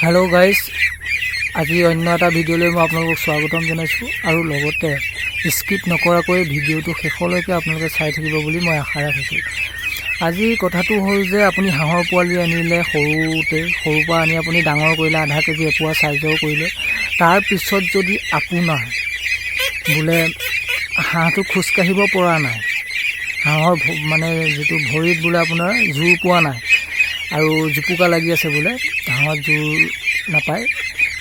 Hello guys আজি অন্য এটা ভিডিঅ'লৈ মই আপোনালোকক স্বাগতম জনাইছো আৰু লগতে স্কিপ নকৰাকৈ ভিডিঅ'টো শেষলৈকে আপোনালোকে চাই থাকিব বুলি মই আশা ৰাখিছো। আজি কথাটো হ'ল যে আপুনি হাঁহৰ পোৱালি আনিলে সৰুৰ পৰা আনি আপুনি ডাঙৰ কৰিলে আধা কেজি এপোৱা সাইজৰ কৰিলে তাৰ পিছত যদি আপোনাৰ বোলে হাঁহটো খোজ কাঢ়িব পৰা নাই, হাঁহৰ মানে যেটো ভৰিত বোলে আপোনাৰ জোৰ পোৱা নাই আৰু জুপুকা লাগি আছে বোলে হাঁহৰ জোৰ নাপায়,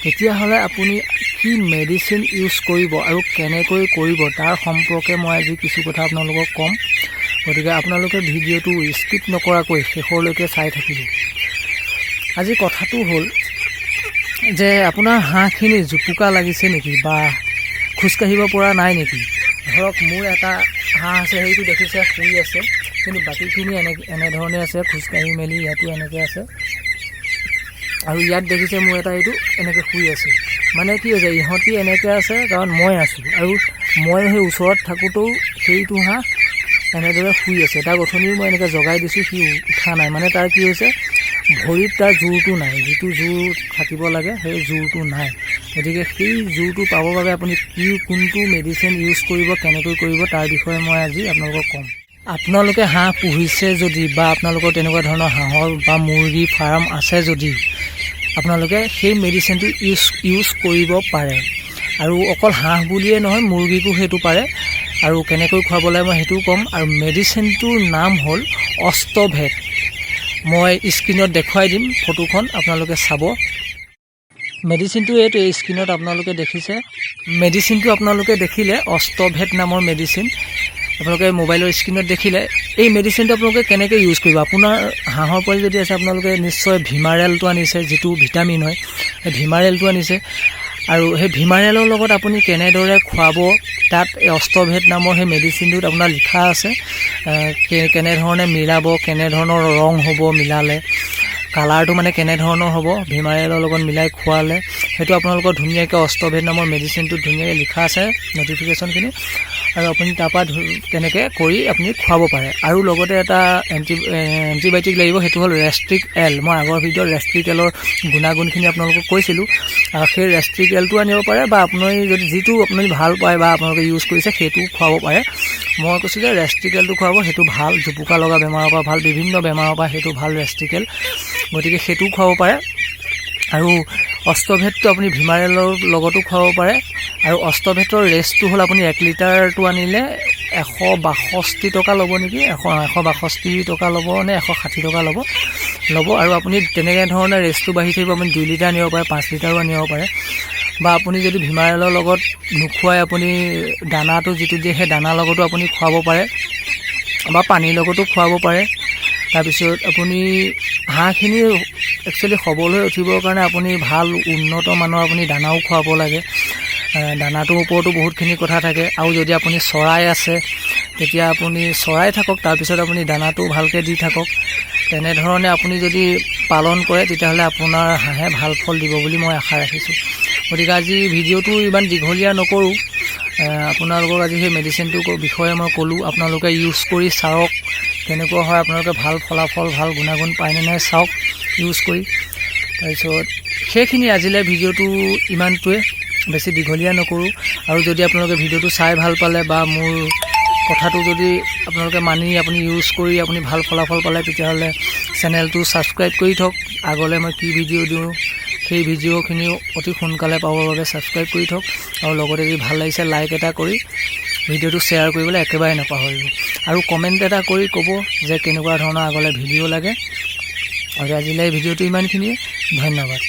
তেতিয়াহ'লে আপুনি কি মেডিচিন ইউজ কৰিব আৰু কেনেকৈ কৰিব তাৰ সম্পৰ্কে মই আজি কিছু কথা আপোনালোকক ক'ম। গতিকে আপোনালোকে ভিডিঅ'টো স্কিপ নকৰাকৈ শেষলৈকে চাই থাকিব। আজি কথাটো হ'ল যে আপোনাৰ হাঁহখিনি জুপুকা লাগিছে নেকি বা খোজ কাঢ়িব পৰা নাই নেকি। ধৰক মোৰ এটা হাঁহ আছে, সেইটো দেখিছে শুই আছে, কিন্তু বাকীখিনি এনেধৰণে আছে, খোজকাঢ়ি মেলি ইয়াতো এনেকৈ আছে আৰু ইয়াত দেখিছে মোৰ এটা এইটো এনেকৈ শুই আছে। মানে কি হৈছে, ইহঁতি এনেকৈ আছে কাৰণ মই আছোঁ আৰু মই সেই ওচৰত থাকোঁতেও সেইটো হাঁহ এনেদৰে শুই আছে। তাৰ গঠনিও মই এনেকৈ জগাই দিছোঁ, সি উঠা নাই। মানে তাৰ কি হৈছে, ভৰিত তাৰ জোৰটো নাই, যিটো জোৰ থাকিব লাগে সেই জোৰটো নাই। গতিকে সেই জোৰটো পাবৰ বাবে আপুনি কোনটো মেডিচিন ইউজ কৰিব, কেনেকৈ কৰিব তাৰ বিষয়ে মই আজি আপোনালোকক ক'ম। আপোনালোকে হাঁহ পুহিছে যদি বা আপোনালোকৰ তেনেকুৱা ধৰণৰ হাঁহৰ বা মুৰ্গী ফাৰ্ম আছে যদি আপোনালোকে সেই মেডিচিনটো ইউজ কৰিব পাৰে। আৰু অকল হাঁহ বুলিয়ে নহয়, মুৰ্গীকো সেইটো পাৰে। আৰু কেনেকৈ খুৱাব লাগে মই সেইটোও ক'ম। আৰু মেডিচিনটোৰ নাম হ'ল অষ্টভেট। মই স্ক্ৰীনত দেখুৱাই দিম ফটোখন, আপোনালোকে চাব। মেডিচিনটো এইটো স্ক্ৰীনত আপোনালোকে দেখিছে, মেডিচিনটো আপোনালোকে দেখিলে অষ্টভেট নামৰ মেডিচিন আপোনালোকে মোবাইলৰ স্ক্ৰীনত দেখিলে। এই মেডিচিনটো আপোনালোকে কেনেকৈ ইউজ কৰিব, আপোনাৰ হাঁহৰ পোৱালি যদি আছে আপোনালোকে নিশ্চয় ভিমাৰেলটো আনিছে, যিটো ভিটামিন হয়, সেই ভিমাৰেলটো আনিছে। আৰু সেই ভিমাৰেলৰ লগত আপুনি কেনেদৰে খুৱাব, তাত অষ্টভেট নামৰ সেই মেডিচিনটোত আপোনাৰ লিখা আছে কেনেধৰণে মিলাব, কেনেধৰণৰ ৰং হ'ব মিলালে, কালাৰটো মানে কেনেধৰণৰ হ'ব ভিমাৰেলৰ লগত মিলাই খোৱালে, সেইটো আপোনালোকৰ ধুনীয়াকৈ অষ্টভেট নামৰ মেডিচিনটোত ধুনীয়াকৈ লিখা আছে নটিফিকেশ্যনখিনি। আৰু আপুনি তাৰপৰা তেনেকৈ কৰি আপুনি খুৱাব পাৰে। আৰু লগতে এটা এণ্টিবায়'টিক লাগিব, সেইটো হ'ল ৰেষ্ট্ৰিক এল। মই আগৰ ভিডিঅ'ত ৰেষ্ট্ৰিক এলৰ গুণাগুণখিনি আপোনালোকক কৈছিলোঁ। সেই ৰেষ্ট্ৰিক এলটো আনিব পাৰে বা আপুনি যদি যিটো আপুনি ভাল পায় বা আপোনালোকে ইউজ কৰিছে সেইটো খুৱাব পাৰে। মই কৈছোঁ যে ৰেষ্ট্ৰিক এলটো খুৱাব, সেইটো ভাল, জুপুকা লগা বেমাৰৰ পৰা ভাল, বিভিন্ন বেমাৰৰ পৰা সেইটো ভাল ৰেষ্ট্ৰিক এল, গতিকে সেইটোও খুৱাব পাৰে। আৰু অষ্টভেটটো আপুনি ভিমাৰেলৰ লগতো খুৱাব পাৰে। আৰু অষ্টভেটৰ ৰেষ্টটো হ'ল আপুনি 1 লিটাৰটো আনিলে 162 টকা ল'ব নেকি, 162 টকা ল'ব নে 160 টকা ল'ব। আৰু আপুনি তেনেকৈ ধৰণে ৰেষ্টটো বাঢ়ি থাকিব। আপুনি 2 লিটাৰ আনিব পাৰে, 5 লিটাৰো আনিব পাৰে। বা আপুনি যদি ভিমাৰেলৰ লগত নোখোৱাই আপুনি দানাটো যিটো দিয়ে সেই দানাৰ লগতো আপুনি খুৱাব পাৰে বা পানীৰ লগতো খুৱাব পাৰে। তাৰপিছত আপুনি হাঁহখিনি একচুৱেলি সবল হৈ উঠিবৰ কাৰণে আপুনি ভাল উন্নত মানৰ আপুনি দানাও খুৱাব লাগে। দানাটোৰ ওপৰতো বহুতখিনি কথা থাকে। আৰু যদি আপুনি চৰাই আছে তেতিয়া আপুনি চৰাই থাকক, তাৰপিছত আপুনি দানাটো ভালকৈ দি থাকক। তেনেধৰণে আপুনি যদি পালন কৰে তেতিয়াহ'লে আপোনাৰ হাঁহে ভাল ফল দিব বুলি মই আশা ৰাখিছোঁ। গতিকে আজি ভিডিঅ'টো ইমান দীঘলীয়া নকৰোঁ, আপোনালোকক আজি সেই মেডিচিনটোৰ বিষয়ে মই ক'লোঁ। আপোনালোকে ইউজ কৰি চাওক কেনেকুৱা হয়, আপোনালোকে ভাল ফলাফল, ভাল গুণাগুণ পায়নে নাই চাওক ইউজ কৰি। তাৰপিছত সেইখিনি আজিলৈ ভিডিঅ'টো ইমানটোৱে, বেছি দীঘলীয়া নকৰোঁ। আৰু যদি আপোনালোকে ভিডিঅ'টো চাই ভাল পালে বা মোৰ কথাটো যদি আপোনালোকে মানি আপুনি ইউজ কৰি আপুনি ভাল ফলাফল পালে, তেতিয়াহ'লে চেনেলটো ছাবস্ক্ৰাইব কৰি থওক। আগলৈ মই কি ভিডিঅ' দিওঁ সেই ভিডিঅ'খিনিও অতি সোনকালে পাবৰ বাবে ছাবস্ক্ৰাইব কৰি থওক। আৰু লগতে যদি ভাল লাগিছে লাইক এটা কৰি ভিডিঅ'টো শ্বেয়াৰ কৰিবলৈ একেবাৰে নাপাহৰিব। আৰু কমেণ্ট এটা কৰি ক'ব যে কেনেকুৱা ধৰণৰ আগলৈ ভিডিঅ' লাগে। আৰু আজিলৈ ভিডিঅ'টো ইমানখিনিয়ে, ধন্যবাদ।